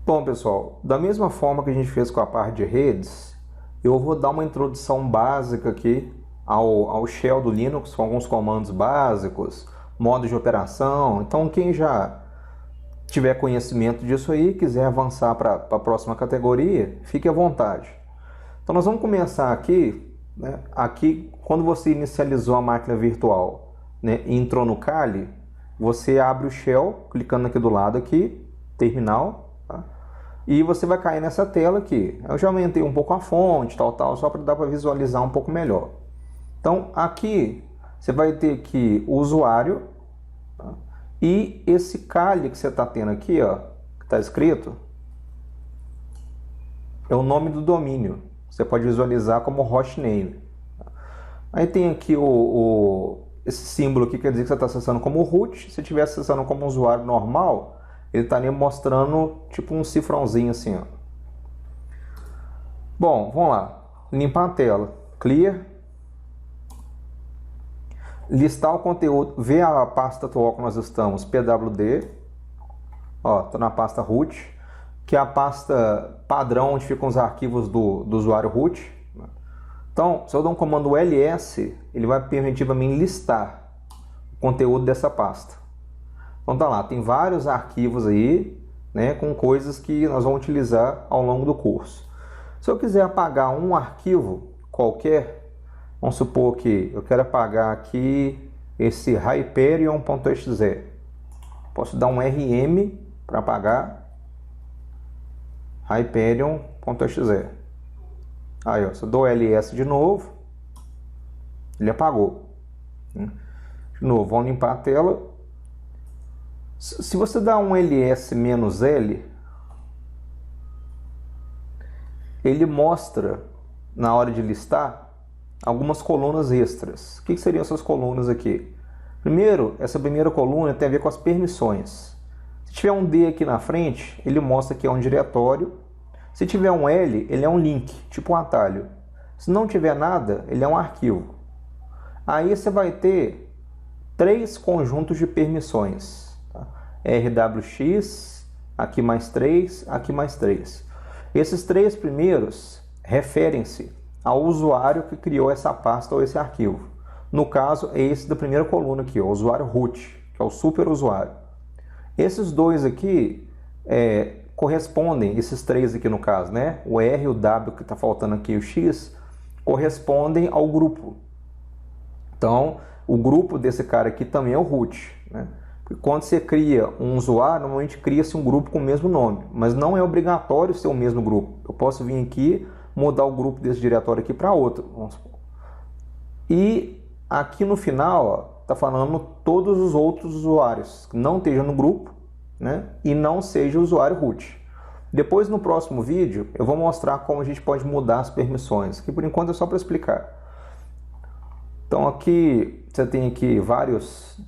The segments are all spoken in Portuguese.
Bom, pessoal, da mesma forma que a gente fez com a parte de redes, eu vou dar uma introdução básica aqui ao shell do Linux, com alguns comandos básicos, modo de operação. Então, quem já tiver conhecimento disso aí, quiser avançar para a próxima categoria, fique à vontade. Então, nós vamos começar aqui, né? Aqui, quando você inicializou a máquina virtual, né, e entrou no Kali, você abre o shell, clicando aqui do lado aqui, terminal, tá? E você vai cair nessa tela aqui. Eu já aumentei um pouco a fonte, tal, só para dar para visualizar um pouco melhor. Então, aqui você vai ter aqui o usuário, tá? E esse Kali que você está tendo aqui, ó, que está escrito, é o nome do domínio. Você pode visualizar como hostname. Aí tem aqui esse símbolo aqui, quer dizer que você está acessando como root. Se estiver acessando como usuário normal, ele está ali mostrando tipo um cifrãozinho assim, ó. Bom, vamos lá. Limpar a tela. Clear. Listar o conteúdo. Ver a pasta atual que nós estamos. PWD. Ó, estou na pasta root, que é a pasta padrão onde ficam os arquivos do usuário root. Então, se eu der um comando ls, ele vai permitir para mim listar o conteúdo dessa pasta. Então tá lá, tem vários arquivos aí, né, com coisas que nós vamos utilizar ao longo do curso. Se eu quiser apagar um arquivo qualquer, vamos supor que eu quero apagar aqui esse hyperion.exe. Posso dar um rm para apagar hyperion.exe. Aí, ó, se eu dou ls de novo, ele apagou. De novo, vamos limpar a tela. Se você dá um ls-l, ele mostra, na hora de listar, algumas colunas extras. O que seriam essas colunas aqui? Primeiro, essa primeira coluna tem a ver com as permissões. Se tiver um D aqui na frente, ele mostra que é um diretório. Se tiver um L, ele é um link, tipo um atalho. Se não tiver nada, ele é um arquivo. Aí você vai ter 3 conjuntos de permissões. Tá? RWX, aqui mais 3, aqui mais 3. Esses 3 primeiros referem-se ao usuário que criou essa pasta ou esse arquivo. No caso, é esse da primeira coluna aqui, o usuário root, que é o super usuário. Esses 2 aqui correspondem, esses 3 aqui no caso, né? O R, o W que está faltando aqui, o X, correspondem ao grupo. Então, o grupo desse cara aqui também é o root, né? Porque quando você cria um usuário, normalmente cria-se um grupo com o mesmo nome, mas não é obrigatório ser o mesmo grupo. Eu posso vir aqui, mudar o grupo desse diretório aqui para outro, vamos supor. E aqui no final, está falando todos os outros usuários que não estejam no grupo, né? E não seja o usuário root. Depois, no próximo vídeo, eu vou mostrar como a gente pode mudar as permissões, que por enquanto é só para explicar. Então aqui você tem aqui vários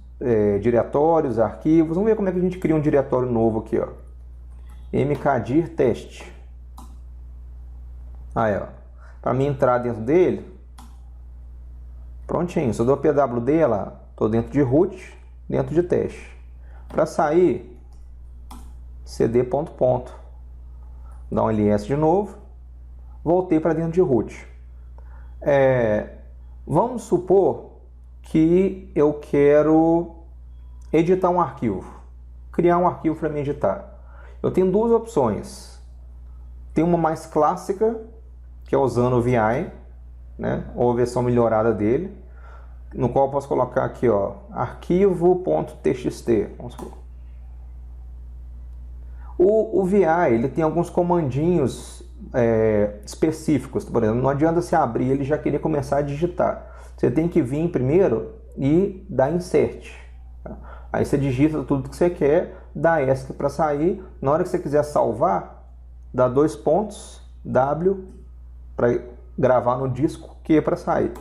diretórios, arquivos. Vamos ver como é que a gente cria um diretório novo aqui, ó. mkdir teste. Aí, ó, para mim entrar dentro dele, prontinho. Se eu dou pwd lá, estou dentro de root, dentro de teste. Para sair, cd ponto. Dá um ls de novo, voltei para dentro de root. Vamos supor que eu quero editar um arquivo, criar um arquivo para me editar. Eu tenho 2 opções. Tem uma mais clássica, que é usando o VI, né, ou a versão melhorada dele, no qual eu posso colocar aqui, ó, arquivo.txt. Vamos supor. O VI, ele tem alguns comandinhos específicos. Por exemplo, não adianta você abrir ele e já querer começar a digitar. Você tem que vir primeiro e dar insert. Tá? Aí você digita tudo que você quer, dá ESC para sair. Na hora que você quiser salvar, dá 2 pontos, W, para gravar no disco, Q para sair.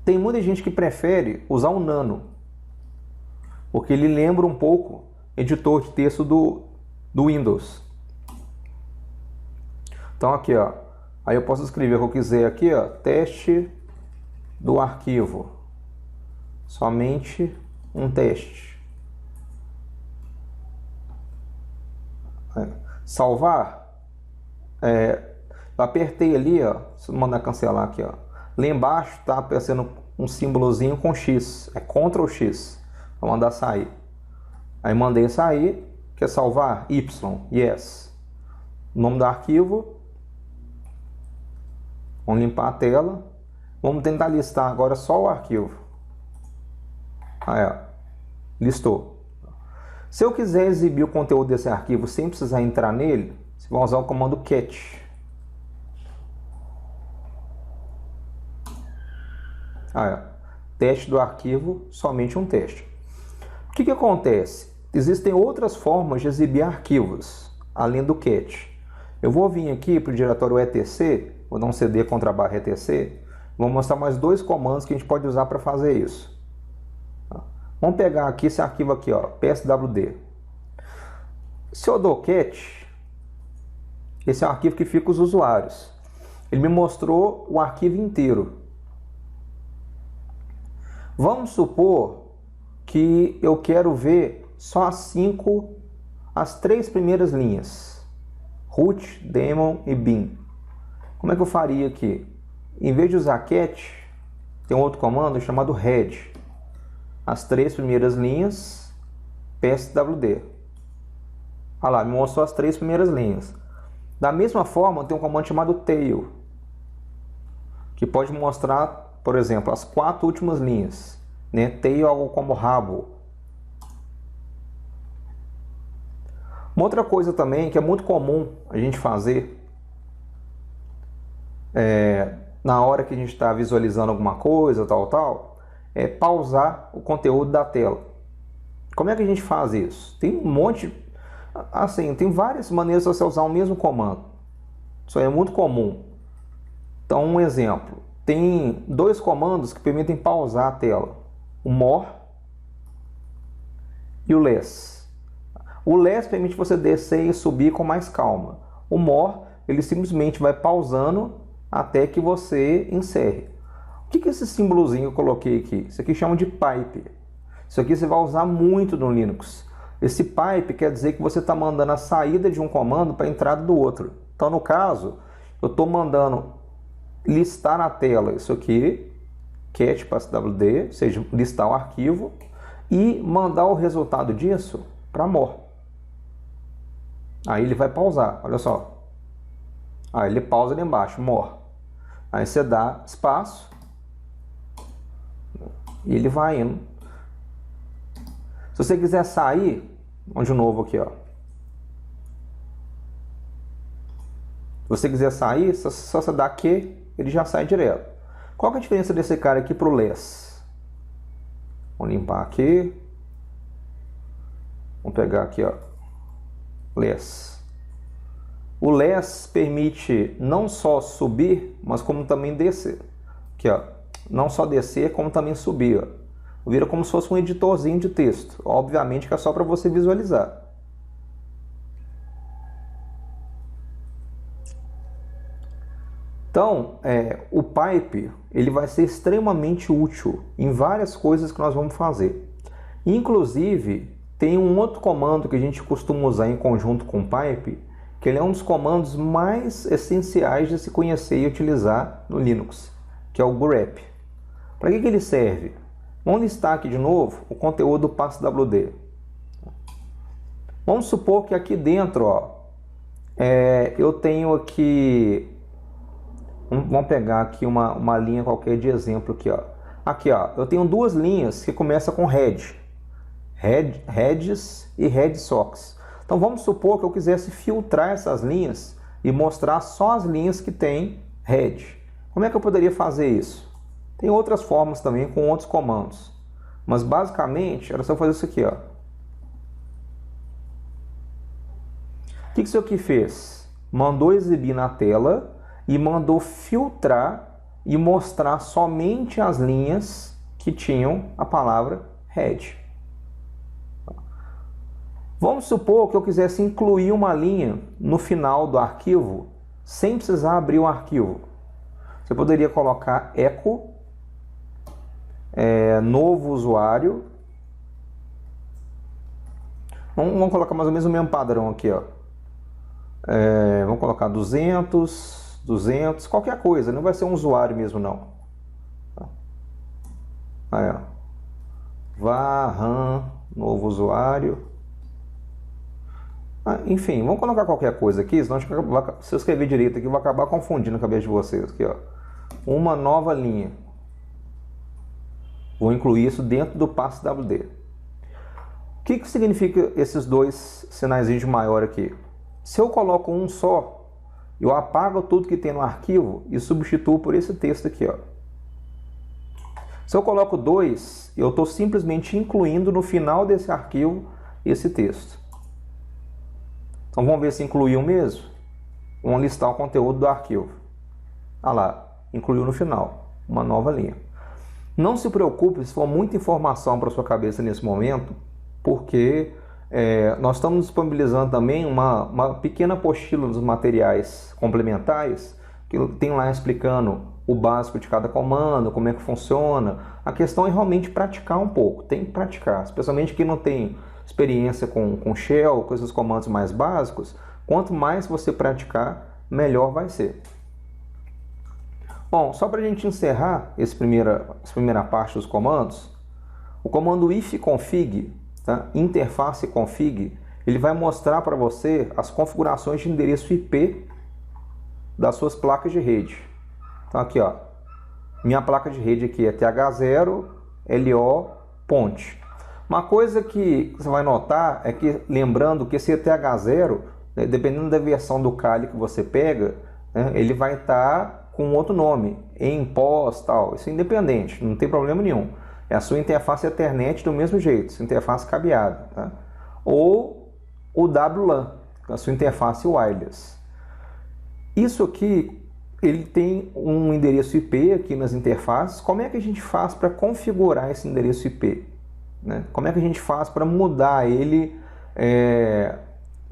Tem muita gente que prefere usar o Nano, porque ele lembra um pouco editor de texto do Windows. Então aqui, ó, aí eu posso escrever o que eu quiser aqui, ó, teste do arquivo, somente um teste. Salvar. Eu apertei ali, ó. Se eu mandar cancelar aqui, ó. Lá embaixo tá aparecendo um símbolozinho com X. É Ctrl X. Vou mandar sair. Aí mandei sair. Quer salvar? Y. Yes. O nome do arquivo. Vamos limpar a tela. Vamos tentar listar agora só o arquivo. Aí, ó. Listou. Se eu quiser exibir o conteúdo desse arquivo sem precisar entrar nele, você vai usar o comando cat. Aí, ó. Teste do arquivo, somente um teste. O que acontece? Existem outras formas de exibir arquivos, além do cat. Eu vou vir aqui para o diretório etc, vou dar um cd contra barra etc, vou mostrar mais dois comandos que a gente pode usar para fazer isso. Vamos pegar aqui esse arquivo aqui, ó, pswd. Se eu dou cat, esse é o arquivo que fica os usuários. Ele me mostrou o arquivo inteiro. Vamos supor que eu quero ver só as três primeiras linhas. Root, daemon e bin. Como é que eu faria aqui? Em vez de usar cat, tem um outro comando chamado head. As três primeiras linhas, pswd. Olha lá, me mostrou as três primeiras linhas. Da mesma forma, tem um comando chamado tail, que pode mostrar, por exemplo, as quatro últimas linhas. Né? Tail é algo como rabo. Uma outra coisa também que é muito comum a gente fazer na hora que a gente está visualizando alguma coisa, tal, é pausar o conteúdo da tela. Como é que a gente faz isso? Tem um monte, assim, tem várias maneiras de você usar o mesmo comando. Isso aí é muito comum. Então, um exemplo. Tem dois comandos que permitem pausar a tela. O more e o less. O less permite você descer e subir com mais calma. O more, ele simplesmente vai pausando até que você encerre. O que é esse símbolozinho que eu coloquei aqui? Isso aqui chama de pipe. Isso aqui você vai usar muito no Linux. Esse pipe quer dizer que você está mandando a saída de um comando para a entrada do outro. Então, no caso, eu estou mandando listar na tela isso aqui, cat pswd, ou seja, listar o arquivo, e mandar o resultado disso para more. Aí ele vai pausar, olha só. Aí ele pausa ali embaixo, more. Aí você dá espaço e ele vai indo. Se você quiser sair, vamos de novo aqui, ó. Se você quiser sair, só você dá Q, ele já sai direto. Qual que é a diferença desse cara aqui para o less? Vamos limpar aqui. Vamos pegar aqui, ó. Less. O less permite não só subir, mas como também descer. Aqui, ó. Não só descer, como também subir, ó. Vira como se fosse um editorzinho de texto. Obviamente que é só para você visualizar. Então, o pipe ele vai ser extremamente útil em várias coisas que nós vamos fazer. Inclusive, tem um outro comando que a gente costuma usar em conjunto com o pipe, que ele é um dos comandos mais essenciais de se conhecer e utilizar no Linux, que é o grep. Para que ele serve? Vamos listar aqui de novo o conteúdo do pswd. Vamos supor que aqui dentro, ó, eu tenho aqui... Vamos pegar aqui uma linha qualquer de exemplo aqui, ó. Aqui, ó, eu tenho duas linhas que começam com heads e head socks. Então vamos supor que eu quisesse filtrar essas linhas e mostrar só as linhas que tem head. Como é que eu poderia fazer isso? Tem outras formas também com outros comandos. Mas basicamente era só fazer isso aqui, ó. O que isso aqui fez? Mandou exibir na tela e mandou filtrar e mostrar somente as linhas que tinham a palavra head. Vamos supor que eu quisesse incluir uma linha no final do arquivo sem precisar abrir o arquivo. Você poderia colocar echo novo usuário. Vamos colocar mais ou menos o mesmo padrão aqui, ó. Vamos colocar 200, qualquer coisa, não vai ser um usuário mesmo não. Aí, ó. Varram, novo usuário. Enfim, vamos colocar qualquer coisa aqui, senão se eu escrever direito aqui, eu vou acabar confundindo a cabeça de vocês. Aqui, ó. Uma nova linha. Vou incluir isso dentro do passo WD. O que significa esses dois sinais de maior aqui? Se eu coloco um só, eu apago tudo que tem no arquivo e substituo por esse texto aqui, ó. Se eu coloco 2, eu estou simplesmente incluindo no final desse arquivo esse texto. Então vamos ver se incluiu mesmo. Vamos listar o conteúdo do arquivo. Ah lá, incluiu no final, uma nova linha. Não se preocupe se for muita informação para sua cabeça nesse momento, porque nós estamos disponibilizando também uma pequena apostila dos materiais complementares, que tem lá explicando o básico de cada comando, como é que funciona. A questão é realmente praticar um pouco, tem que praticar, especialmente quem não tem experiência com shell, com esses comandos mais básicos. Quanto mais você praticar, melhor vai ser. Bom, só para a gente encerrar essa primeira parte dos comandos, o comando ifconfig, tá? Interface config, ele vai mostrar para você as configurações de endereço IP das suas placas de rede. Então aqui, ó, minha placa de rede aqui é TH0, LO, ponte. Uma coisa que você vai notar é que, lembrando que esse TH0, né, dependendo da versão do Kali que você pega, né, ele vai estar com outro nome, em pós, tal. Isso é independente, não tem problema nenhum. É a sua interface Ethernet do mesmo jeito, sua interface cabeada. Tá? Ou o WLAN, a sua interface wireless. Isso aqui, ele tem um endereço IP aqui nas interfaces. Como é que a gente faz para configurar esse endereço IP? Né? Como é que a gente faz para mudar ele,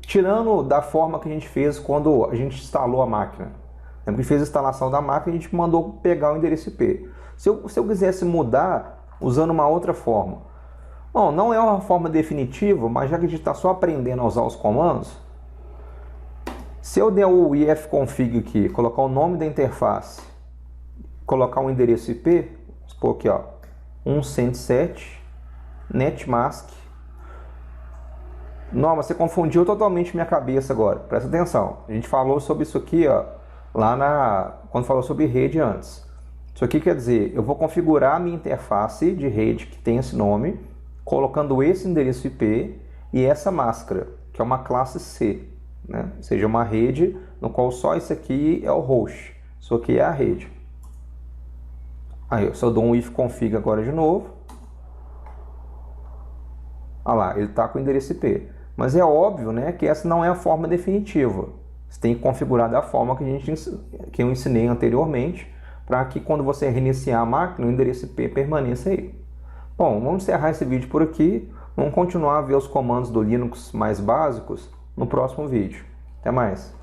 tirando da forma que a gente fez quando a gente instalou a máquina? A gente fez a instalação da máquina e a gente mandou pegar o endereço IP. Se eu quisesse mudar usando uma outra forma, bom, não é uma forma definitiva, mas já que a gente está só aprendendo a usar os comandos, se eu der o ifconfig aqui, colocar o nome da interface, colocar um endereço IP, vamos supor aqui, ó, 107 netmask. Não, você confundiu totalmente minha cabeça agora. Presta atenção. A gente falou sobre isso aqui, ó, quando falou sobre rede antes. Isso aqui quer dizer, eu vou configurar a minha interface de rede que tem esse nome, colocando esse endereço IP e essa máscara, que é uma classe C, né? Ou seja, uma rede no qual só isso aqui é o host, isso aqui é a rede. Aí, se eu dou um ifconfig agora de novo, olha lá, ele está com o endereço IP. Mas é óbvio, né, que essa não é a forma definitiva. Você tem que configurar da forma que eu ensinei anteriormente, para que quando você reiniciar a máquina, o endereço IP permaneça aí. Bom, vamos encerrar esse vídeo por aqui. Vamos continuar a ver os comandos do Linux mais básicos no próximo vídeo. Até mais!